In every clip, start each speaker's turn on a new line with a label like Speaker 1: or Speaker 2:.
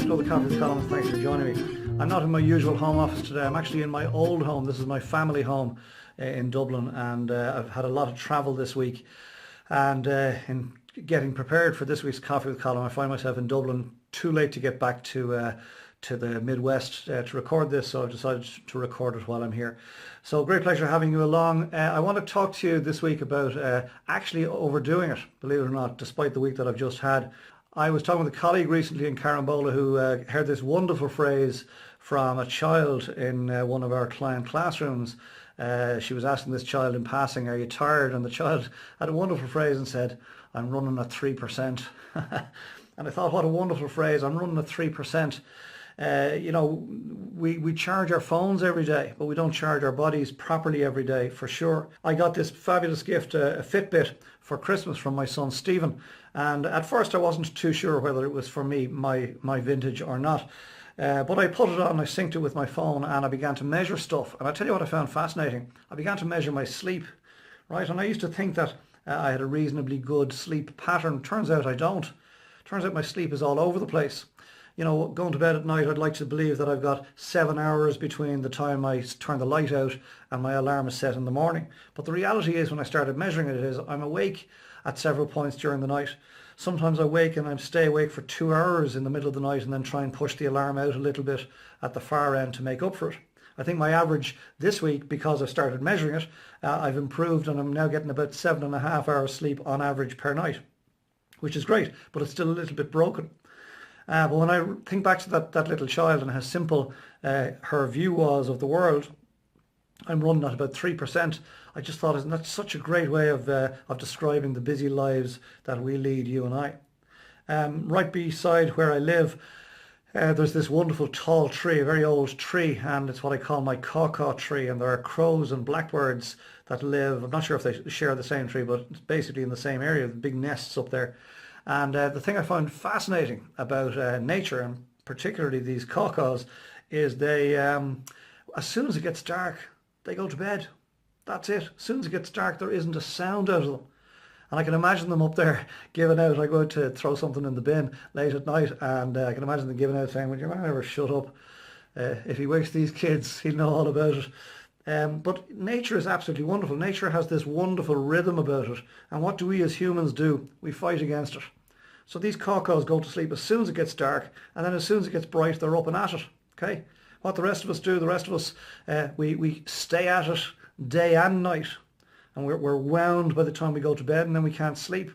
Speaker 1: to Global Coffee with Colin. Thanks for joining me. I'm not in my usual home office today. I'm actually in my old home. This is my family home in Dublin, and I've had a lot of travel this week. And in getting prepared for this week's Coffee with Colin, I find myself in Dublin, too late to get back to the Midwest to record this, so I've decided to record it while I'm here. So great pleasure having you along. I want to talk to you this week about actually overdoing it, believe it or not, despite the week that I've just had. I was talking with a colleague recently in Carambola who heard this wonderful phrase from a child in one of our client classrooms. She was asking this child in passing, "Are you tired?" And the child had a wonderful phrase and said, "I'm running at 3%. And I thought, what a wonderful phrase, "I'm running at 3%. You know, we charge our phones every day, but we don't charge our bodies properly every day, for sure. I got this fabulous gift, a Fitbit, for Christmas from my son Stephen, and at first I wasn't too sure whether it was for me, my vintage or not. But I put it on, I synced it with my phone, and I began to measure stuff. And I tell you what I found fascinating. I began to measure my sleep, right? And I used to think that I had a reasonably good sleep pattern. Turns out I don't. Turns out my sleep is all over the place. You know, going to bed at night, I'd like to believe that I've got 7 hours between the time I turn the light out and my alarm is set in the morning. But the reality is, when I started measuring it, is I'm awake at several points during the night. Sometimes I wake and I stay awake for 2 hours in the middle of the night and then try and push the alarm out a little bit at the far end to make up for it. I think my average this week, because I started measuring it, I've improved, and I'm now getting about 7.5 hours sleep on average per night, which is great, but it's still a little bit broken. But when I think back to that little child and how simple her view was of the world, I'm running at about 3%. I just thought, isn't that such a great way of describing the busy lives that we lead, you and I? Right beside where I live, there's this wonderful tall tree, a very old tree, and it's what I call my caw-caw tree, and there are crows and blackbirds that live, I'm not sure if they share the same tree, but it's basically in the same area, the big nests up there. And the thing I found fascinating about nature, and particularly these caw-caws, is they, as soon as it gets dark, they go to bed. That's it. As soon as it gets dark, there isn't a sound out of them. And I can imagine them up there giving out. I go out to throw something in the bin late at night, and I can imagine them giving out saying, "Would your man ever shut up? If he wakes these kids, he'll know all about it." But nature is absolutely wonderful. Nature has this wonderful rhythm about it. And what do we as humans do? We fight against it. So these caw-caws go to sleep as soon as it gets dark, and then as soon as it gets bright, they're up and at it. Okay? What the rest of us do, the rest of us, we stay at it day and night, and we're wound by the time we go to bed, and then we can't sleep.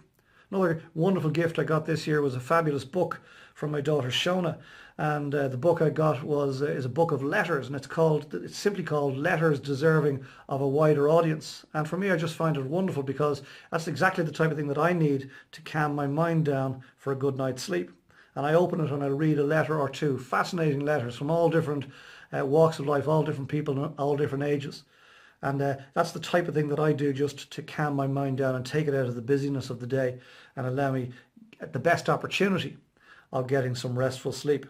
Speaker 1: Another wonderful gift I got this year was a fabulous book from my daughter Shona, and the book I got is a book of letters, and it's simply called Letters Deserving of a Wider Audience. And for me, I just find it wonderful, because that's exactly the type of thing that I need to calm my mind down for a good night's sleep. And I open it and I read a letter or two, fascinating letters from all different walks of life, all different people, all different ages. And that's the type of thing that I do, just to calm my mind down and take it out of the busyness of the day and allow me the best opportunity of getting some restful sleep.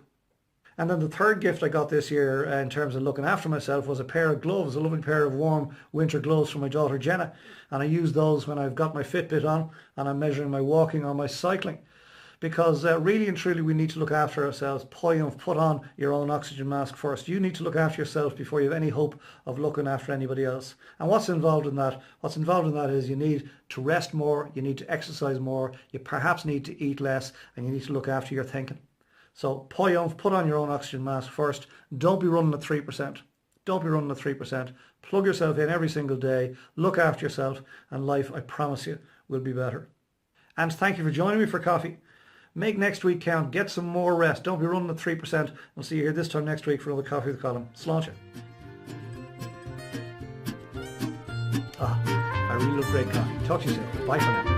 Speaker 1: And then the third gift I got this year in terms of looking after myself was a pair of gloves, a lovely pair of warm winter gloves from my daughter Jenna. And I use those when I've got my Fitbit on and I'm measuring my walking or my cycling. Because really and truly we need to look after ourselves. Put on your own oxygen mask first. You need to look after yourself before you have any hope of looking after anybody else. And what's involved in that? What's involved in that is you need to rest more, you need to exercise more, you perhaps need to eat less, and you need to look after your thinking. So put on your own oxygen mask first. Don't be running at 3%. Don't be running at 3%. Plug yourself in every single day. Look after yourself, and life, I promise you, will be better. And thank you for joining me for coffee. Make next week count. Get some more rest. Don't be running at 3%. I'll see you here this time next week for another Coffee with Colin. Sláinte. I really love great coffee. Talk to you soon. Bye for now.